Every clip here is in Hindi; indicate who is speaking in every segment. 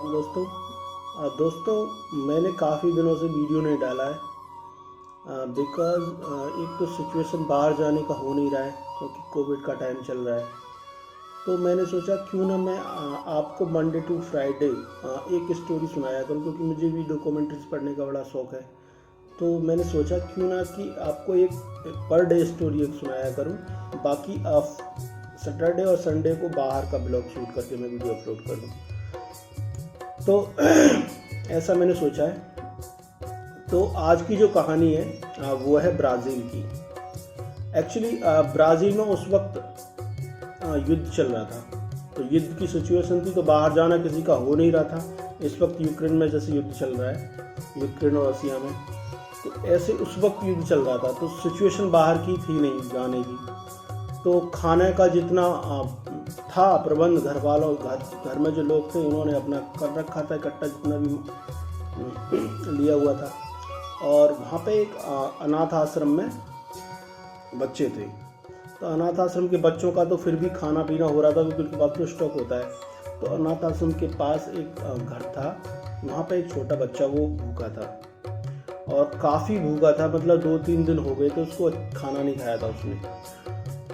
Speaker 1: दोस्तों मैंने काफ़ी दिनों से वीडियो नहीं डाला है बिकॉज़ एक तो सिचुएशन बाहर जाने का हो नहीं रहा है क्योंकि कोविड का टाइम चल रहा है। तो मैंने सोचा क्यों ना मैं आपको मंडे टू फ्राइडे एक स्टोरी सुनाया करूँ, क्योंकि मुझे भी डॉक्यूमेंट्रीज पढ़ने का बड़ा शौक़ है। तो मैंने सोचा क्यों ना कि आपको एक पर डे स्टोरी एक सुनाया करूँ, बाकी सैटरडे और संडे को बाहर का ब्लॉग शूट करके मैं वीडियो अपलोड कर दूँ। तो ऐसा मैंने सोचा है। तो आज की जो कहानी है वो है ब्राज़ील की। एक्चुअली ब्राज़ील में उस वक्त युद्ध चल रहा था, तो युद्ध की सिचुएशन थी, तो बाहर जाना किसी का हो नहीं रहा था। इस वक्त यूक्रेन में जैसे युद्ध चल रहा है, यूक्रेन और रसिया में, तो ऐसे उस वक्त युद्ध चल रहा था, तो सिचुएशन बाहर की थी नहीं जाने की। तो खाने का जितना था प्रबंध, घर में जो लोग थे उन्होंने अपना कर रखा था इकट्ठा, जितना भी लिया हुआ था। और वहाँ पे एक अनाथ आश्रम में बच्चे थे, तो अनाथ आश्रम के बच्चों का तो फिर भी खाना पीना हो रहा था क्योंकि उनके पास तो स्टॉक होता है। तो अनाथ आश्रम के पास एक घर था, वहाँ पे एक छोटा बच्चा वो भूखा था और काफ़ी भूखा था, मतलब 2-3 दिन हो गए थे उसको खाना नहीं खाया था उसने।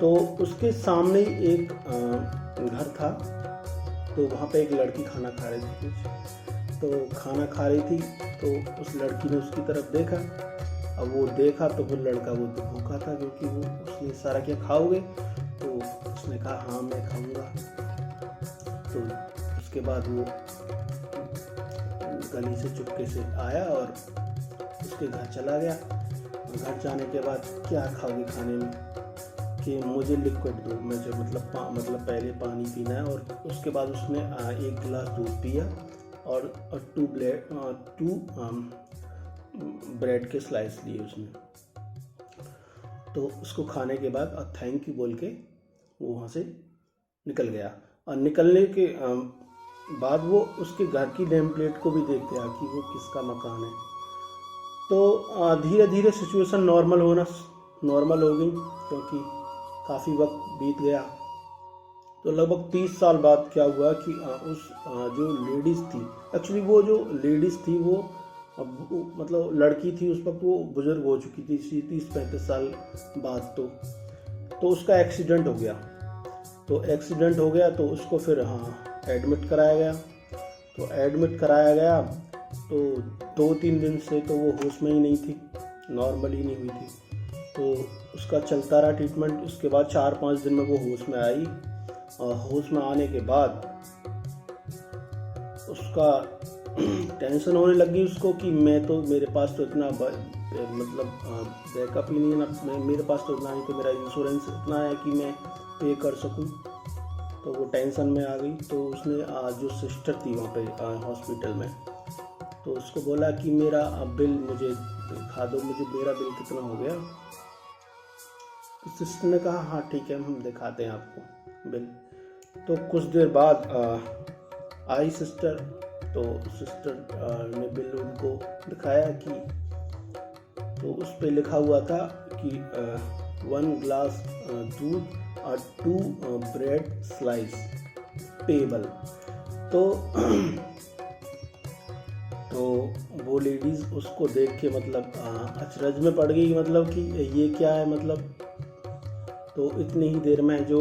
Speaker 1: तो उसके सामने एक घर था, तो वहाँ पे एक लड़की खाना खा रही थी कुछ, तो खाना खा रही थी, तो उस लड़की ने उसकी तरफ देखा। अब वो देखा तो वो लड़का वो तो भूखा था, क्योंकि वो उसने सारा क्या खाओगे, तो उसने कहा हाँ मैं खाऊंगा। तो उसके बाद वो गली से चुपके से आया और उसके घर चला गया। घर जाने के बाद क्या खाओगे खाने में, कि मुझे लिक्विड दो, मुझे मतलब पहले पानी पीना है। और उसके बाद उसने एक गिलास दूध पिया और 2 ब्रेड के स्लाइस लिए उसने। तो उसको खाने के बाद थैंक यू बोल के वो वहाँ से निकल गया। और निकलने के बाद वो उसके घर की नेम प्लेट को भी देख गया कि वो किसका मकान है। तो धीरे धीरे सिचुएशन नॉर्मल हो गई, क्योंकि काफ़ी वक्त बीत गया। तो लगभग 30 साल बाद क्या हुआ कि उस जो लेडीज़ थी, एक्चुअली वो जो लेडीज़ थी वो मतलब लड़की थी, उस वक्त वो बुज़ुर्ग हो चुकी थी 30-35 साल बाद। तो उसका एक्सीडेंट हो गया। तो उसको फिर एडमिट कराया गया। तो 2-3 दिन से तो वो होश में ही नहीं थी, नॉर्मल ही नहीं हुई थी। तो उसका चलता रहा ट्रीटमेंट। उसके बाद 4-5 दिन में वो होश में आई, और होश में आने के बाद उसका टेंशन होने लगी उसको कि मेरे पास तो इतना बैकअप ही नहीं है ना, मेरे पास तो इतना नहीं, तो मेरा इंश्योरेंस इतना है कि मैं पे कर सकूं। तो वो टेंशन में आ गई। तो उसने जो सिस्टर थी वहाँ पे हॉस्पिटल में, तो उसको बोला कि मेरा बिल मुझे दिखा दो, मेरा बिल कितना हो गया। तो सिस्टर ने कहा हाँ ठीक है, हम दिखाते हैं आपको बिल। तो कुछ देर बाद आई सिस्टर, तो सिस्टर ने बिल उनको दिखाया कि, तो उस पे लिखा हुआ था कि 1 ग्लास दूध और 2 ब्रेड स्लाइस पेबल। तो वो लेडीज़ उसको देख के मतलब अचरज में पड़ गई, मतलब कि ये क्या है मतलब। तो इतनी ही देर में जो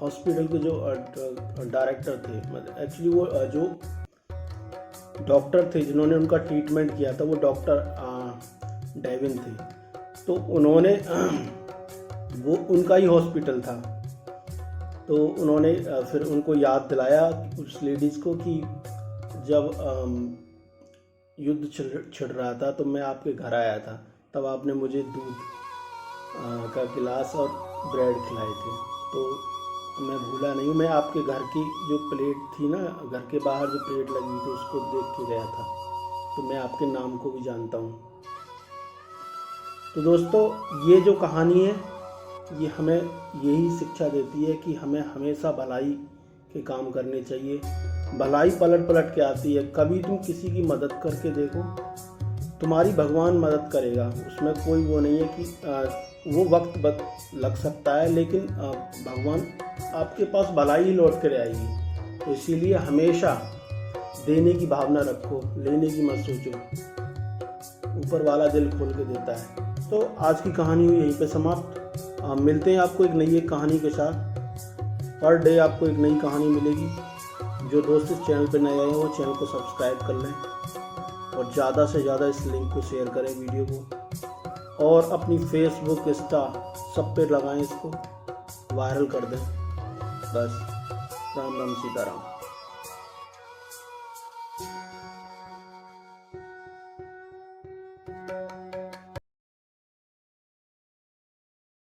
Speaker 1: हॉस्पिटल के जो डायरेक्टर थे, मतलब एक्चुअली वो जो डॉक्टर थे जिन्होंने उनका ट्रीटमेंट किया था, वो डॉक्टर डेविन थे। तो उन्होंने वो उनका ही हॉस्पिटल था। तो उन्होंने फिर उनको याद दिलाया उस लेडीज़ को कि जब युद्ध छिड़ रहा था तो मैं आपके घर आया था, तब आपने मुझे दूध का गिलास और ब्रेड खिलाए थे। तो मैं भूला नहीं हूँ, मैं आपके घर की जो प्लेट थी ना, घर के बाहर जो प्लेट लगी हुई थी उसको देख के गया था, तो मैं आपके नाम को भी जानता हूँ। तो दोस्तों ये जो कहानी है ये हमें यही शिक्षा देती है कि हमें हमेशा भलाई के काम करने चाहिए। भलाई पलट के आती है। कभी तुम किसी की मदद करके देखो, तुम्हारी भगवान मदद करेगा, उसमें कोई वो नहीं है कि वो वक्त लग सकता है, लेकिन भगवान आपके पास भलाई ही लौट कर आएगी। तो इसीलिए हमेशा देने की भावना रखो, लेने की मत सोचो। ऊपर वाला दिल खोल के देता है। तो आज की कहानी हुई यहीं पे समाप्त। मिलते हैं आपको एक नई कहानी के साथ। पर डे आपको एक नई कहानी मिलेगी। जो दोस्त इस चैनल पे नए आए हैं वो चैनल को सब्सक्राइब कर लें और ज़्यादा से ज़्यादा इस लिंक को शेयर करें वीडियो को, और अपनी फेसबुक, इंस्टा सब पे लगाएं, इसको वायरल कर दें। बस राम राम सीताराम।